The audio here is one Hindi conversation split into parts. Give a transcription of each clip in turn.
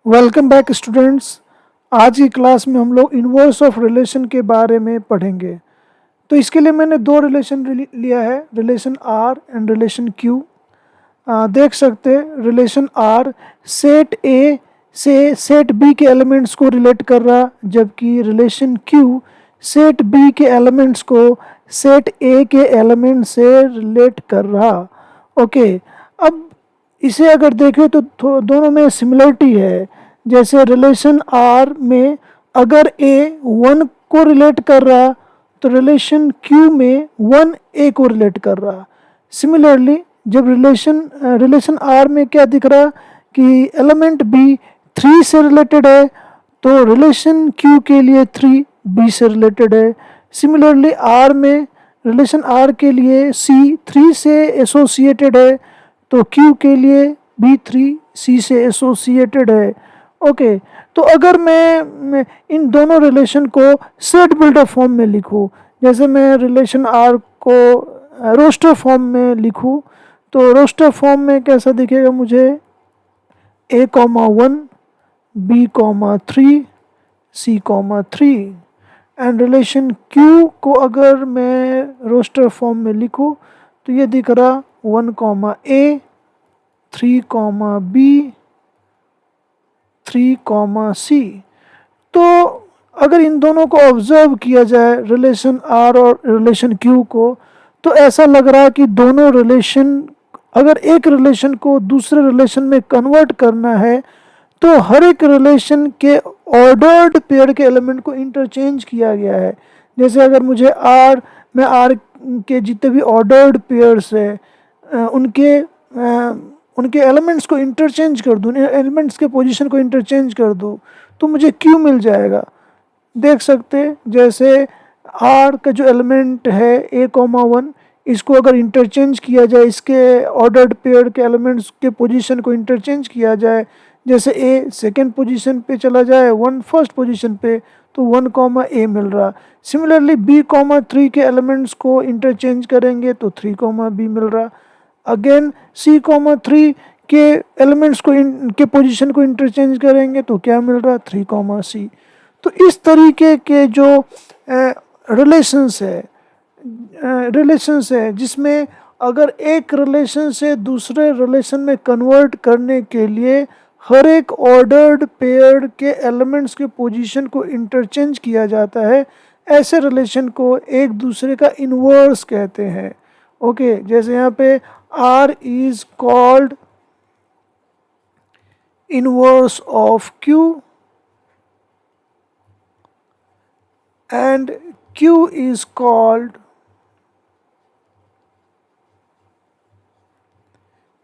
Welcome back students. आज की क्लास में हम लोग इन्वर्स ऑफ रिलेशन के बारे में पढ़ेंगे। तो इसके लिए मैंने दो रिलेशन लिया है, relation R and relation Q. देख सकते हैं रिलेशन आर सेट ए से सेट बी के एलिमेंट्स को रिलेट कर रहा, जबकि रिलेशन क्यू सेट बी के एलिमेंट्स को सेट ए के एलिमेंट से रिलेट कर रहा। ओके, अब इसे अगर देखें तो दोनों में सिमिलरिटी है। जैसे रिलेशन आर में अगर ए वन को रिलेट कर रहा तो रिलेशन क्यू में वन ए को रिलेट कर रहा। सिमिलरली जब रिलेशन आर में क्या दिख रहा कि एलिमेंट बी थ्री से रिलेटेड है तो रिलेशन क्यू के लिए थ्री बी से रिलेटेड है। सिमिलरली आर में रिलेशन आर के लिए सी थ्री से एसोसिएटेड है तो क्यू के लिए बी थ्री सी से एसोसिएटेड है। ओके, तो अगर मैं इन दोनों रिलेशन को सेट बिल्डर फॉर्म में लिखूँ, जैसे मैं रिलेशन आर को रोस्टर फॉर्म में लिखूँ तो रोस्टर फॉर्म में कैसा दिखेगा मुझे, A comma one, B comma three, C comma three. And relation Q को अगर मैं रोस्टर फॉर्म में लिखूँ तो ये दिख रहा one comma A, three comma B, three comma C. तो अगर इन दोनों को ऑब्जर्व किया जाए रिलेशन आर और रिलेशन क्यू को, तो ऐसा लग रहा है कि दोनों रिलेशन, अगर एक रिलेशन को दूसरे रिलेशन में कन्वर्ट करना है तो हर एक रिलेशन के ऑर्डर्ड पेयर के एलिमेंट को इंटरचेंज किया गया है। जैसे अगर मुझे मैं आर के जितने भी ऑर्डर्ड पेयर्स है उनके एलिमेंट्स को इंटरचेंज कर दूँ, एलिमेंट्स के पोजीशन को इंटरचेंज कर दूँ तो मुझे क्यू मिल जाएगा। देख सकते जैसे आर का जो एलिमेंट है ए कॉमा वन, इसको अगर इंटरचेंज किया जाए, इसके ऑर्डर्ड पेयर के एलिमेंट्स के पोजीशन को इंटरचेंज किया जाए, जैसे ए सेकेंड पोजीशन पे चला जाए वन फर्स्ट पोजीशन पे तो वन कॉमा ए मिल रहा। सिमिलरली बी कॉमा थ्री के एलिमेंट्स को इंटरचेंज करेंगे तो थ्री कॉमा बी मिल रहा। अगेन सी कॉमा थ्री के एलिमेंट्स को के पोजीशन को इंटरचेंज करेंगे तो क्या मिल रहा, थ्री कॉमा सी। तो इस तरीके के जो रिलेशंस है जिसमें अगर एक रिलेशन से दूसरे रिलेशन में कन्वर्ट करने के लिए हर एक ऑर्डर्ड पेयर के एलिमेंट्स के पोजीशन को इंटरचेंज किया जाता है, ऐसे रिलेशन को एक दूसरे का इन्वर्स कहते हैं। ओके, जैसे यहाँ पे R is called inverse of Q and Q is called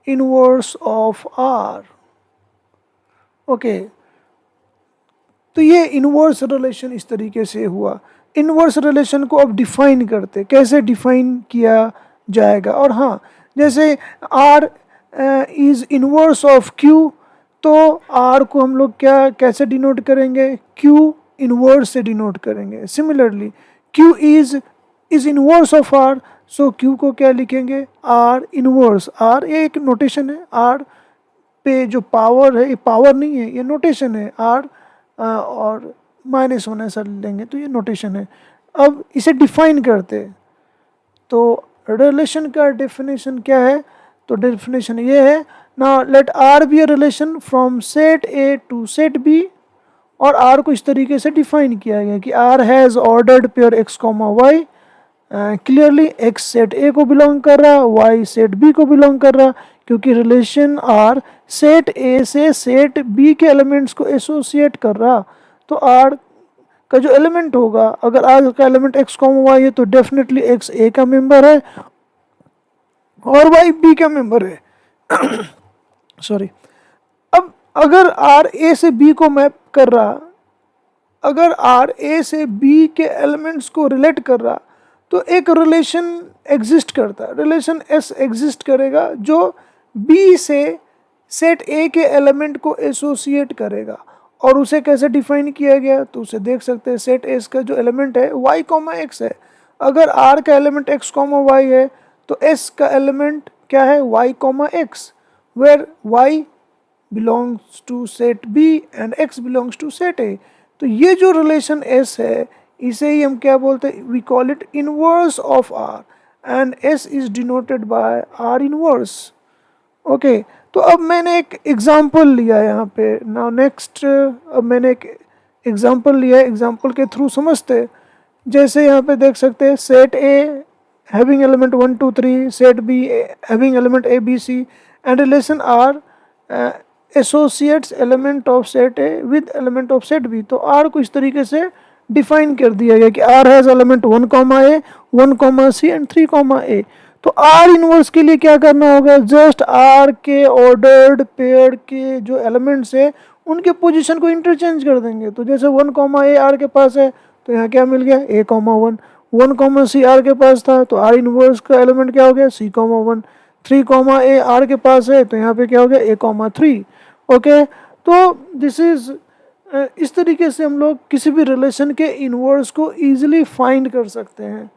inverse of R. Okay, तो ये इन्वर्स रिलेशन इस तरीके से हुआ। इन्वर्स रिलेशन को अब डिफाइन करते, कैसे डिफाइन किया जाएगा। और हाँ, जैसे R is inverse of Q तो R को हम लोग कैसे डिनोट करेंगे, Q इन्वर्स से डिनोट करेंगे। Similarly Q is inverse of R, so Q को क्या लिखेंगे, R इन्वर्स। R ये एक नोटेशन है, R पे जो पावर है, ये पावर नहीं है, ये नोटेशन है। R और माइनस वन ऐसा लेंगे तो ये नोटेशन है। अब इसे डिफाइन करते तो रिलेशन का डेफिनेशन क्या है, तो डेफिनेशन ये है, now let R be a relation from set A to set B. और आर को इस तरीके से डिफाइन किया गया कि R has ordered pair x comma y. Clearly x set A को बिलोंग कर रहा, वाई सेट बी को बिलोंग कर रहा, क्योंकि रिलेशन आर सेट ए से सेट बी के एलिमेंट्स को एसोसिएट कर रहा। तो आर का जो एलिमेंट होगा, अगर आर का एलिमेंट एक्स कॉमा वाई है तो डेफिनेटली एक्स ए का मेंबर है और वाई बी का मेंबर है। सॉरी। अब अगर आर ए से बी को मैप कर रहा, अगर आर ए से बी के एलिमेंट्स को रिलेट कर रहा तो एक रिलेशन एग्जिस्ट करता है, रिलेशन एस एग्जिस्ट करेगा जो बी से सेट ए के एलिमेंट को एसोसिएट करेगा। और उसे कैसे डिफाइन किया गया, तो उसे देख सकते हैं, सेट एस का जो एलिमेंट है वाई कॉमा एक्स है। अगर आर का एलिमेंट एक्स कॉमा वाई है तो एस का एलिमेंट क्या है, y comma x, where y belongs to set B and x belongs to set A. तो ये जो रिलेशन एस है इसे ही हम क्या बोलते हैं, we call it inverse of R, and S is denoted by R inverse. Okay, तो अब मैंने एक एग्जांपल लिया यहाँ पे। नाउ नेक्स्ट, अब मैंने एक एग्जांपल लिया, एग्जांपल के थ्रू समझते। जैसे यहाँ पे देख सकते हैं set A having element 1 2 3, set B having element A B C, and relation R associates element of set A with element of set B. तो आर को इस तरीके से डिफाइन कर दिया गया कि R has element 1 comma A, 1 comma C and 3 comma A. तो आर इनवर्स के लिए क्या करना होगा, जस्ट आर के ऑर्डर्ड पेयर के जो एलिमेंट्स है उनके पोजीशन को इंटरचेंज कर देंगे। तो जैसे 1 कॉमा ए आर के पास है तो यहाँ क्या मिल गया, ए कॉमा 1, 1 कॉमा सी आर के पास था तो आर इनवर्स का एलिमेंट क्या हो गया, C comma 1, 3 comma A R के पास है तो यहाँ पे क्या हो गया, ए कॉमा 3। ओके, तो दिस इज इस तरीके से हम लोग किसी भी रिलेशन के इनवर्स को ईजिली फाइंड कर सकते हैं।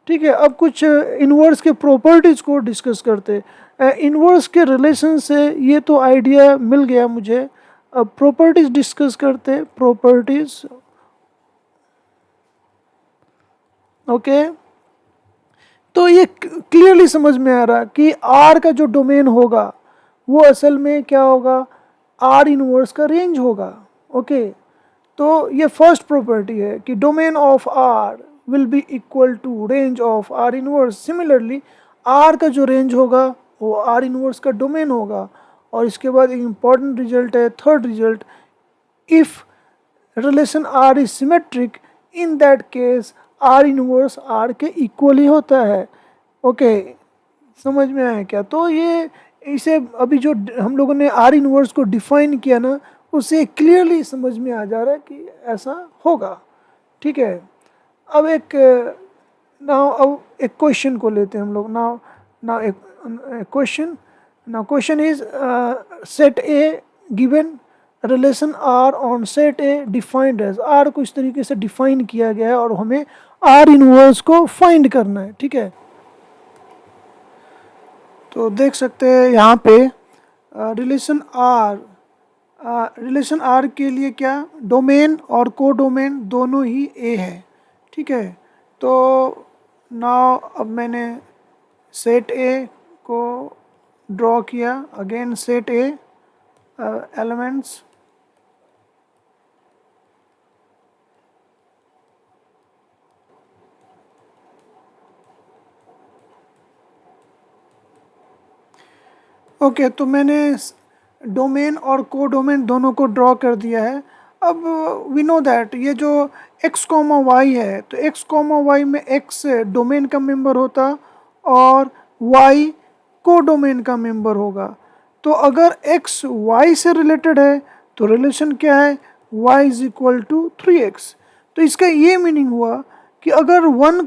ठीक है, अब कुछ इनवर्स के प्रॉपर्टीज़ को डिस्कस करते हैं। इनवर्स के रिलेशन से ये तो आइडिया मिल गया मुझे, अब प्रॉपर्टीज़ डिस्कस करते, प्रॉपर्टीज़। ओके, तो ये क्लियरली समझ में आ रहा कि आर का जो डोमेन होगा वो असल में क्या होगा, आर इनवर्स का रेंज होगा। ओके, तो ये फर्स्ट प्रॉपर्टी है कि domain of R will be equal to range of R inverse. Similarly R का जो रेंज होगा वो आर इनवर्स का डोमेन होगा। और इसके बाद एक इम्पॉर्टेंट रिजल्ट है, third result, if relation R is symmetric, in that case R inverse R के इक्वल ही होता है। ओके, समझ में आया क्या? तो ये इसे अभी जो हम लोगों ने आर इनवर्स को डिफाइन किया ना, उससे क्लियरली समझ में आ जा रहा है कि ऐसा होगा। ठीक है, अब अब एक क्वेश्चन को लेते हैं हम लोग। नाउ नाउ एक question is set A given relation R on set A defined as, R को इस तरीके से डिफाइन किया गया है और हमें आर इनवर्स को फाइंड करना है। ठीक है, तो देख सकते हैं यहाँ पे रिलेशन आर के लिए क्या, डोमेन और को डोमेन दोनों ही ए है। ठीक है, तो नाउ अब मैंने सेट ए को ड्रॉ किया, अगेन सेट ए एलिमेंट्स, ओके, तो मैंने डोमेन और को डोमेन दोनों को ड्रॉ कर दिया है। अब वी नो दैट ये जो x कॉमा वाई है, तो x कॉमा वाई में x डोमेन का मेंबर होता और y को डोमेन का मेंबर होगा। तो अगर x y से रिलेटेड है तो रिलेशन क्या है, y is equal to 3x। तो इसका ये मीनिंग हुआ कि अगर वन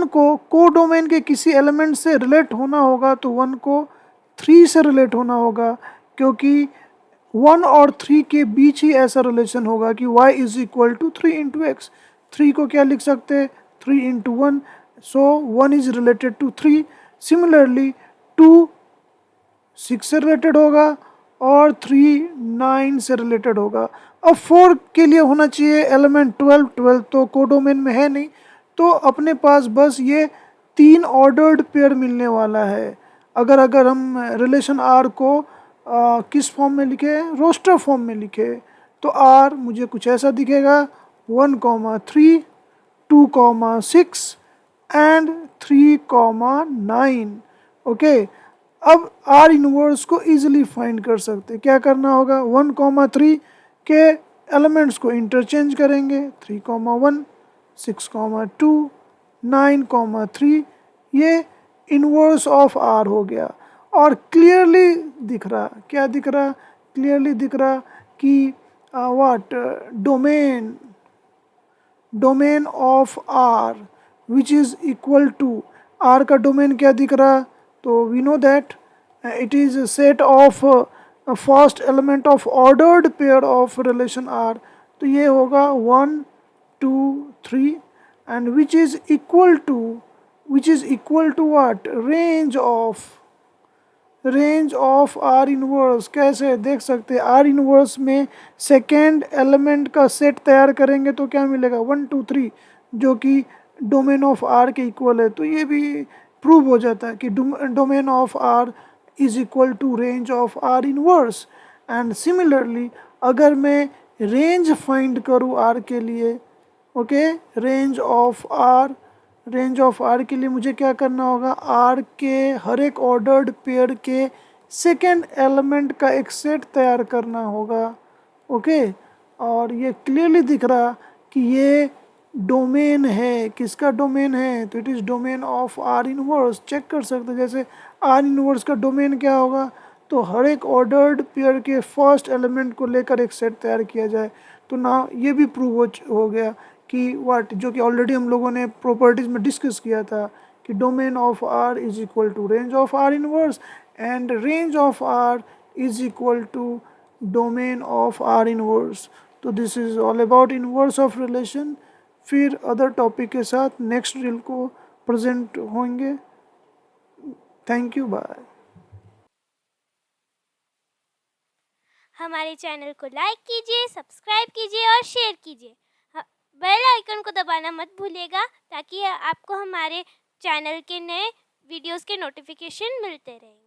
को डोमेन के किसी एलिमेंट से रिलेट होना होगा तो वन को 3 से रिलेट होना होगा, क्योंकि 1 और 3 के बीच ही ऐसा रिलेशन होगा कि y is equal to 3 into x. 3 को क्या लिख सकते हैं, 3 into 1, so 1 is related to 3। Similarly 2 6 से रिलेटेड होगा और 3 9 से रिलेटेड होगा। अब 4 के लिए होना चाहिए एलिमेंट 12 तो कोडोमेन में है नहीं, तो अपने पास बस ये 3 ऑर्डर्ड पेयर मिलने वाला है। अगर हम रिलेशन आर को किस फॉर्म में लिखे, रोस्टर फॉर्म में लिखे, तो आर मुझे कुछ ऐसा दिखेगा, 1,3, 2,6 एंड 3,9। ओके, अब आर इनवर्स को इजीली फाइंड कर सकते हैं। क्या करना होगा, 1,3 के एलिमेंट्स को इंटरचेंज करेंगे, 3,1, 6,2, 9,3, ये इनवर्स ऑफ आर हो गया। और क्लियरली दिख रहा, क्या दिख रहा, क्लियरली दिख रहा कि what domain of R which is equal to, R का डोमेन क्या दिख रहा, तो we know that it is set of first element of ordered pair of relation R. तो ये होगा 1 2 3 and which is equal to what, range of R inverse कैसे देख सकते हैं, आर इनवर्स में सेकेंड एलिमेंट का सेट तैयार करेंगे तो क्या मिलेगा 1 2 3 जो कि डोमेन ऑफ आर के इक्वल है। तो ये भी प्रूव हो जाता है कि domain of R is equal to range of R inverse. And similarly अगर मैं रेंज फाइंड करूँ आर के लिए, ओके, रेंज ऑफ आर के लिए मुझे क्या करना होगा, आर के हर एक ऑर्डर्ड पेयर के सेकेंड एलिमेंट का एक सेट तैयार करना होगा, ओके। और ये क्लियरली दिख रहा कि ये डोमेन है, किसका डोमेन है, तो it is domain of R inverse. Check कर सकते हैं जैसे आर इनवर्स का डोमेन क्या होगा, तो हर एक ऑर्डर्ड पेयर के फर्स्ट एलिमेंट को लेकर एक सेट तैयार किया जाए। तो ना ये भी प्रूव हो गया कि व्हाट, जो कि ऑलरेडी हम लोगों ने प्रॉपर्टीज में डिस्कस किया था कि domain of R is equal to range of R inverse and range of R is equal to domain of R inverse. तो this is all about inverse of relation. फिर अदर टॉपिक के साथ नेक्स्ट ड्रिल को प्रेजेंट होंगे। Thank you, bye. हमारे चैनल को लाइक कीजिए, सब्सक्राइब कीजिए और शेयर कीजिए। बेल आइकन को दबाना मत भूलिएगा ताकि आपको हमारे चैनल के नए वीडियोस के नोटिफिकेशन मिलते रहेंगे।